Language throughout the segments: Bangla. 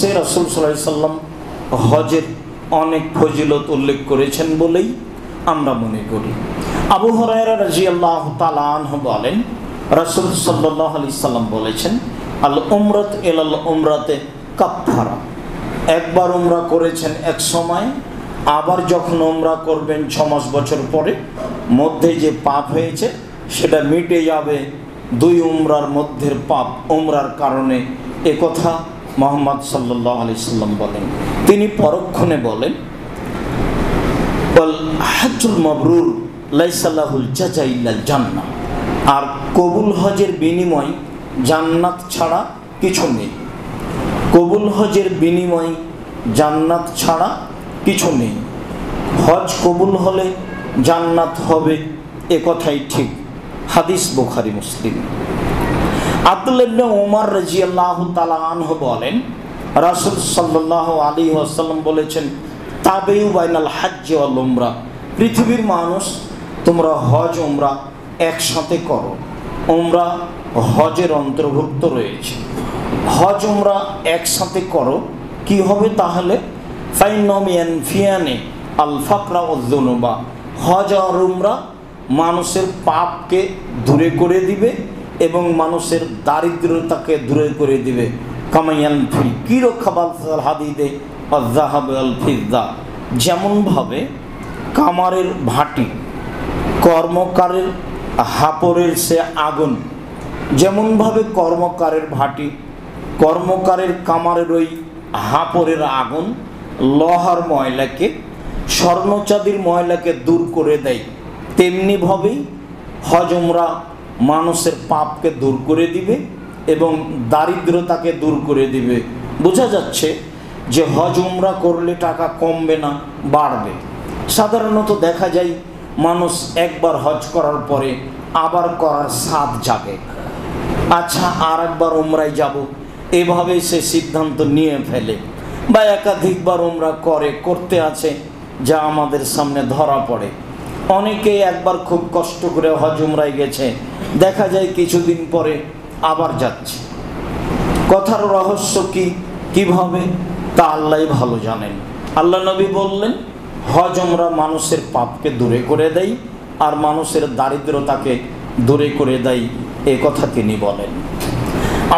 হাদিসে রাসূল সাল্লাল্লাহু আলাইহি সাল্লাম হজের অনেক ফজিলত উল্লেখ করেছেন বলেই আমরা মনে করি। আবু হুরায়রা রাদিয়াল্লাহু তাআলা আনহু বলেন, রাসূল সাল্লাল্লাহু আলাইহি সাল্লাম বলেছেন, আল উমরাত ইলাল উমরাতে কাফারা। একবার উমরা করেছেন এক সময়, আবার যখন উমরা করবেন 6 মাস বছর পরে, মধ্যে যে পাপ হয়েছে সেটা মিটে যাবে 2 উমরার মধ্যের পাপ উমরার কারণে। একথা মুহাম্মদ সাল্লাল্লাহু আলাইহি সাল্লাম বলেন। তিনি পরক্ষণে বলেন, ওয়াল হজ্জুল মাবরুর লাইসা লাহুল জাযা ইল্লাল জান্নাহ। আর কবুল হজের বিনিময় জান্নাত ছাড়া কিছু নেই। কবুল হজের বিনিময় জান্নাত ছাড়া কিছু নেই। হজ কবুল হলে জান্নাত হবে, এ কথাই ঠিক। হাদিস বুখারী মুসলিম। আব্দুল্লাহ ইবনে ওমর রাদিয়াল্লাহু তাআলা আনহু বলেন, রাসূল সাল্লাল্লাহু আলাইহি ওয়াসাল্লাম বলেছেন, তাবিউ বাইনাল হজ্জ ওয়াল উমরা। পৃথিবীর মানুষ, তোমরা হজ উমরা একসাথে করো। উমরা হজের অন্তর্ভুক্ত রয়েছে। হজ উমরা একসাথে করো, কি হবে তাহলে? ফাইনামিয়ান ফিয়ানে আল ফাকরা ওয়াজ যুনুবা। হজ আর উমরা মানুষের পাপকে দূরে করে দিবে এবং মানুষের দারিদ্রতাকে দূরে করে দিবে। কামায়ান ফি কিরো খাবাল হাদিদে আয-যাহাব আল ফিদ্দা। যেমনভাবে কামারের ভাটি, কর্মকারের হাপড়ের সে আগুন, যেমনভাবে কর্মকারের ভাটি, কর্মকারের কামারের ওই হাপড়ের আগুন লোহার ময়লাকে, স্বর্ণচাঁদির ময়লাকে দূর করে দেয়, তেমনিভাবেই হজ উমরা মানুষের পাপকে দূর করে দিবে এবং দারিদ্রতাকে দূর করে দিবে। বোঝা যাচ্ছে যে হজ উমরা করলে টাকা কমবে না, বাড়বে। সাধারণত দেখা যায় মানুষ একবার হজ করার পরে আবার করার স্বাদ জাগে। আচ্ছা, আর একবার উমরায় যাব, এভাবে সে সিদ্ধান্ত নিয়ে ফেলে, বা একাধিকবার উমরা করতে আছে, যা আমাদের সামনে ধরা পড়ে। অনেকেই একবার খুব কষ্ট করে হজ উমরায় গেছে, দেখা যায় কিছুদিন পরে আবার যাচ্ছে। কথার রহস্য কিভাবে তা আল্লাহই ভালো জানেন। আল্লাহ নবী বললেন, হজ উমরা মানুষের পাপকে দূরে করে দেয় আর মানুষের দারিদ্রতাকে দূরে করে দেয়, এ কথা তিনি বলেন।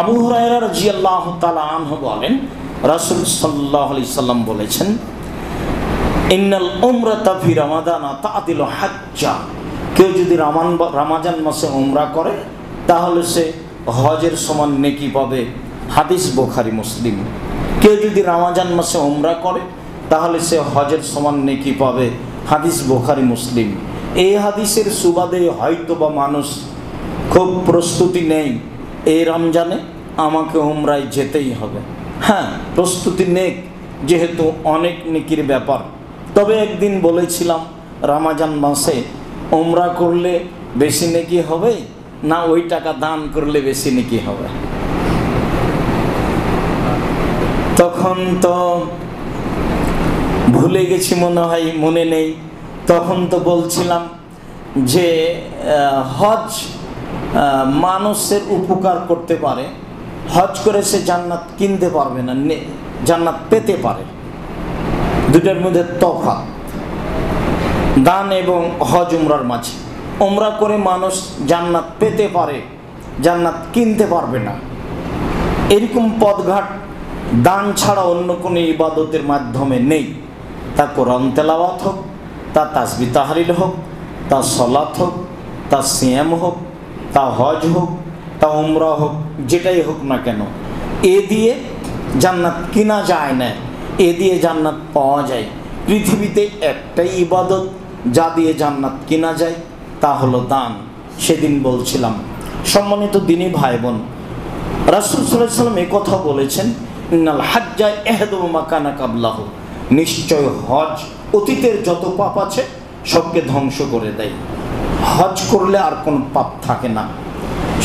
আবু হুরায়রা রাদিয়াল্লাহু তাআলা আনহু বলেন, রাসূল সাল্লাল্লাহু আলাইহি সাল্লাম বলেছেন, ইন্নাল উমরাতা ফি রমাদানা তা'দিলু হাজ্জা। কেউ যদি রমজান মাসে উমরা করে তাহলে সে হজের সমান নেকি পাবে। হাদিস বুখারী মুসলিম। কেউ যদি রমজান মাসে উমরা করে তাহলে সে হজের সমান নেকি পাবে। হাদিস বুখারী মুসলিম। এই হাদিসের সুবাদে হয়তোবা মানুষ খুব প্রস্তুতি নেই, এই রমজানে আমাকে উমরায় যেতেই হবে। হ্যাঁ, প্রস্তুতি নেক, যেহেতু অনেক নেকির ব্যাপার। তবে একদিন বলেছিলাম, রমজান মাসে উমরা করলে বেশি নেকি হবে না ওই টাকা দান করলে বেশি নেকি হবে? তখন তো ভুলে গেছি, মনে হয় মনে নেই। তখন তো বলছিলাম যে হজ মানুষের উপকার করতে পারে, হজ করে সে জান্নাত কিনতে পারবে না, জান্নাত পেতে পারে। দুটার মধ্যে তফাৎ দান এবং হজ উমরার মাঝে। উমরা করে মানুষ জান্নাত পেতে পারে, জান্নাত কিনতে পারবে না। এরকম পথঘাট দান ছাড়া অন্য কোনো ইবাদতের মাধ্যমে নেই। তা কোরআন তেলাওয়াত হোক, তা তাসবিহ তাহলিল হোক, তা সালাত হোক, তা সিয়াম হোক, তা হজ হোক, তা উমরা হোক, যেটাই হোক না কেন, এ দিয়ে জান্নাত কিনা যায় না, এ দিয়ে জান্নাত পাওয়া যায়। পৃথিবীতে একটাই ইবাদত যা দিয়ে জান্নাত কিনা যায়, তা হলো দান। সেদিন বলছিলাম। সম্মানিত দিনী ভাই বোন, রাসূল সাল্লাল্লাহু আলাইহি ওয়াসাল্লাম এই কথা বলেছেন, ইন্নাল হাজ্জা ইয়াহদুমু মা কানা কাবলাহু। নিশ্চয় হজ অতীতের যত পাপ আছে সবকে ধ্বংস করে দেয়। হজ করলে আর কোনো পাপ থাকে না।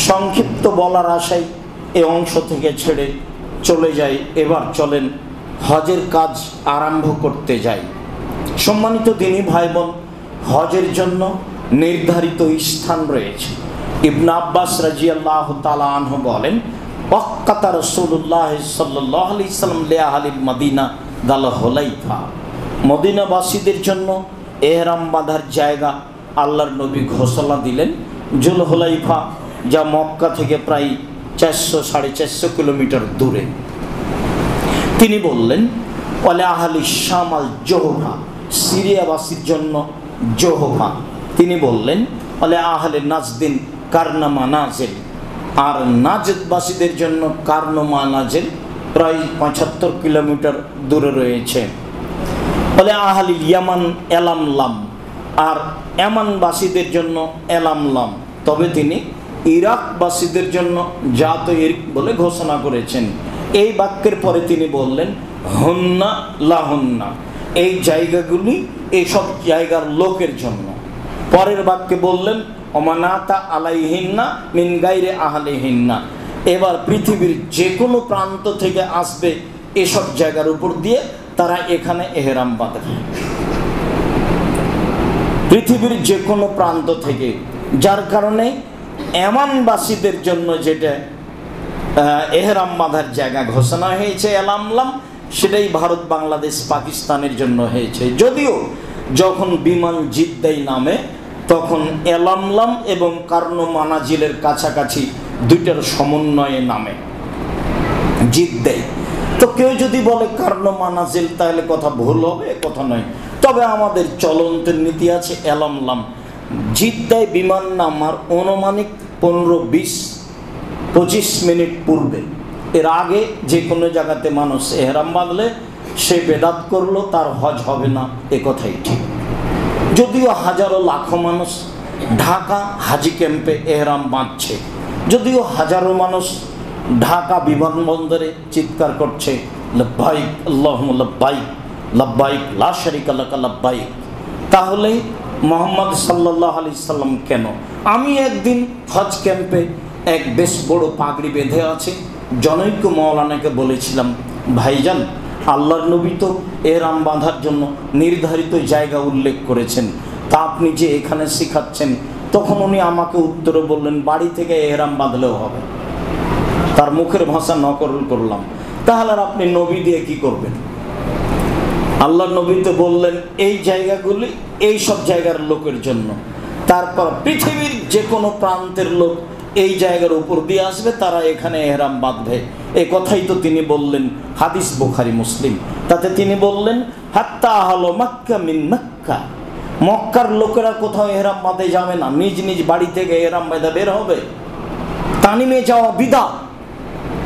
সংক্ষিপ্ত বলার আশায় এই অংশ থেকে ছেড়ে চলে যাই। এবার চলেন হজের কাজ আরম্ভ করতে যাই। সম্মানিত দিনী ভাই বোন, হজের জন্য নির্ধারিত স্থান রয়েছে। ইবনে আব্বাস রাদিয়াল্লাহু তাআলা আনহু বলেন, ওয়াক্কাতা রাসূলুল্লাহ সাল্লাল্লাহু আলাইহি সাল্লাম লিআহলিল মদিনা দাল হুলাইফা, মদিনাবাসীদের জন্য ইহরাম বাঁধার জায়গা আল্লাহর নবী ঘোষণা দিলেন জুল হুলাইফা, যা মক্কা থেকে প্রায় 400-450 কিলোমিটার দূরে। তিনি বললেন ওয়ালি আহলি শাম আল জোহফা, সিরিয়াবাসীর জন্য জোহফা। তিনি বললেন ওয়ালি আহলি নাজদিন কারনা মানাজিল, আর নাজদবাসীদের জন্য কারনা মানাজিল প্রায় 75 কিলোমিটার দূরে রয়েছে। বলে আহলি ইয়ামান এলামলাম, আর ইয়ামানবাসীদের জন্য এলামলাম। তবে তিনি ইরাকবাসীদের জন্য জাত ইরক বলে ঘোষণা করেছেন। এই বাক্যের পরে তিনি বললেন হুন্না লাহুন্না, এই জায়গাগুলি এইসব জায়গার লোকের জন্য। পরের বাক্যে বললেন ওমানাতা আলাইহিন্না মিন গায়রি আহলিহিন্না, এবার পৃথিবীর যে কোনো প্রান্ত থেকে আসবে এসব জায়গার উপর দিয়ে তারা এখানে এহরাম বাঁধবে। পৃথিবীর যে কোনো প্রান্ত থেকে, যার কারণে ইয়ামানবাসীদের জন্য যেটা এহরাম বাঁধার জায়গা ঘোষণা হয়েছে এলামলাম, সেটাই ভারত, বাংলাদেশ, পাকিস্তানের জন্য হয়েছে। যদিও যখন বিমান জিদ্দায় নামে তখন এলামলাম এবং কারনো মানাজিলের কাছাকাছি দুইটার সমন্বয়ে নামে জিদ্দায়। তো কেউ যদি বলে কারনো মানাজিল তাহলে কথা ভুল হবে, কথা নয়। তবে আমাদের চলন্ত নীতি আছে এলামলাম। জিদ্দায় বিমান নামার অনুমানিক 15-20-25 মিনিট পূর্বে, এর আগে যে কোনো জায়গাতে মানুষ এহরাম বাঁধলে সে বেদাত করলো, তার হজ হবে না, এ কথাই ঠিক। যদিও হাজারো লাখো মানুষ ঢাকা হাজি ক্যাম্পে এহরাম বাঁধছে, যদিও হাজারো মানুষ ঢাকা বিমানবন্দরে চিৎকার করছে লব্বাইক আল্লাহুম্মা লব্বাইক লব্বাইক লা শারীকা লাকা লব্বাইক, তাহলে মুহাম্মদ সাল্লাল্লাহু আলাইহি সাল্লাম কেন? আমি একদিন হজ ক্যাম্পে এক বেশ বড় পাগড়ি বেঁধে আছে জনৈক মৌলানাকে বলেছিলাম, ভাইজান আল্লাহর নবী তো এহরাম বাঁধার জন্য নির্ধারিত জায়গা উল্লেখ করেছেন, তা আপনি যে এখানে শিখাচ্ছেন। তখন উনি আমাকে উত্তরে বললেন বাড়ি থেকে এহরাম বাঁধলেও হবে। তার মুখের ভাষা নকল করলাম, তাহলে আর আপনি নবী দিয়ে কি করবেন? আল্লাহর নবী তো বললেন এই জায়গাগুলি এই সব জায়গার লোকের জন্য, তারপর পৃথিবীর যে কোনো প্রান্তের লোক এই জায়গার উপর দিয়ে আসবে, তারা এখানে এহরাম বাঁধবে। এই কথাই তো তিনি বললেন, হাদিস বুখারী মুসলিম। তাতে তিনি বললেন হাত্তা আহলু মক্কা মিন মক্কা, মক্কার লোকেরা কোথাও এহরাম বাঁধে যাবে না, নিজ নিজ বাড়ি থেকে এহরাম বাঁধে বের হবে। তানিমে যাওয়া বিদআত,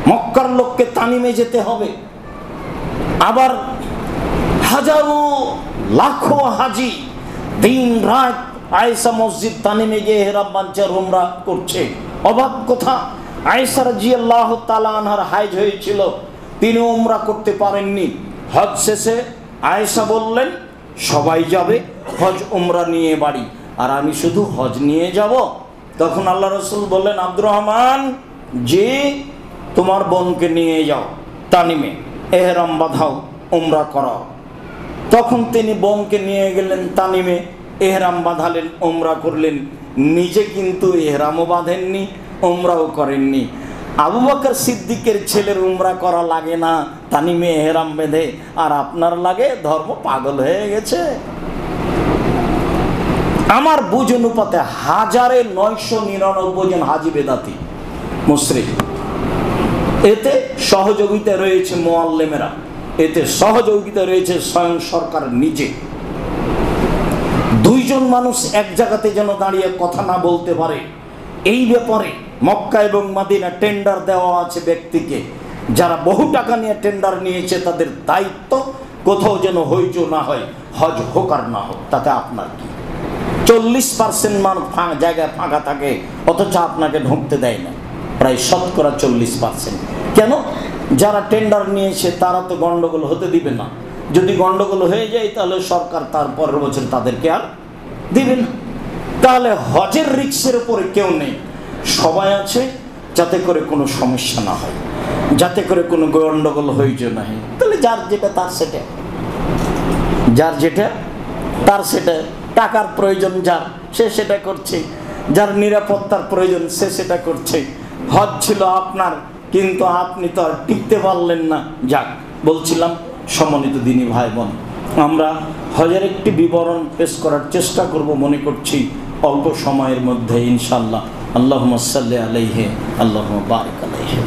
মক্কার লোককে তানিমে যেতে হবে। আবার হাজারো লাখো হাজি দিন রাত আয়েশা মসজিদ তানিমে গিয়ে এহরাম বাঁধছে আর উমরা করছে। অবাক কথা, আয়েশা রাদিয়াল্লাহু তাআলা আনহার হাজ হয়েছিল, তিনি উমরা করতে পারেননি। হজ শেষে আয়েশা বললেন সবাই যাবে হজ উমরা নিয়ে বাড়ি, আর আমি শুধু হজ নিয়ে যাব। তখন আল্লাহ রাসূল বললেন আব্দুর রহমান, যে তোমার বোনকে নিয়ে যাও তানিমে, এহরাম বাঁধাও, উমরা করাও। তখন তিনি বোনকে নিয়ে গেলেন তানিমে, এহরাম বাঁধালেন, উমরা করলেন। নিজে কিন্তু এহরামও বাঁধেননি, উমরাও করেননি। আবু বকর সিদ্দিকের ছেলের উমরা করা লাগে না তানিমে এহরাম বেঁধে, আর আপনার লাগে? ধর্ম পাগল হয়ে গেছে। আমার বুঝ অনুপাতে 1999 জন হাজি বেদাতি মুশরিক। এতে সহযোগিতা রয়েছে মুআল্লিমেরা, এতে সহযোগিতা রয়েছে স্বয়ং সরকার নিজে। দুইজন মানুষ এক জায়গাতে যেন দাঁড়িয়ে কথা না বলতে পারে, এই ব্যাপারে মক্কা এবং মদিনা টেন্ডার দেওয়া আছে ব্যক্তিকে। যারা বহু টাকা নিয়ে টেন্ডার নিয়েছে তাদের দায়িত্ব কোথাও যেন হইচই না হয়, হজ হোক আর না হোক, তাতে আপনার কি? 40% জায়গায় ফাঁকা থাকে, অথচ আপনাকে ঢুকতে দেয় না, প্রায় শতকরা 40%। কেন? যারা টেন্ডার নিয়েছে তারা তো গন্ডগোল হতে দিবে না। যদি গন্ডগোল হয়ে যায় তাহলে সরকার তার পরের বছর তাদেরকে আর দিবে না। তাহলে হজের রিস্কের উপরে কেউ নেই, সবাই আছে যাতে করে কোনো সমস্যা না হয়, যাতে করে কোনো গন্ডগোল হইচই না হয়। তাহলে যার যেটা তার সেটা, যার যেটা তার সেটা। টাকার প্রয়োজন যার, সে সেটা করছে, যার নিরাপত্তার প্রয়োজন সে সেটা করছে। হজ ছিল আপনার কিন্তু আপনি তো আর টিকতে পারলেন না। যাক, বলছিলাম সম্মানিত দিনী ভাই বোন, আমরা হজের একটি বিবরণ পেশ করার চেষ্টা করব মনে করছি অল্প সময়ের মধ্যে ইনশাআল্লাহ। আল্লাহুম্মা সাল্লি আলাইহি, আল্লাহুম্মা বারিক আলাইহি।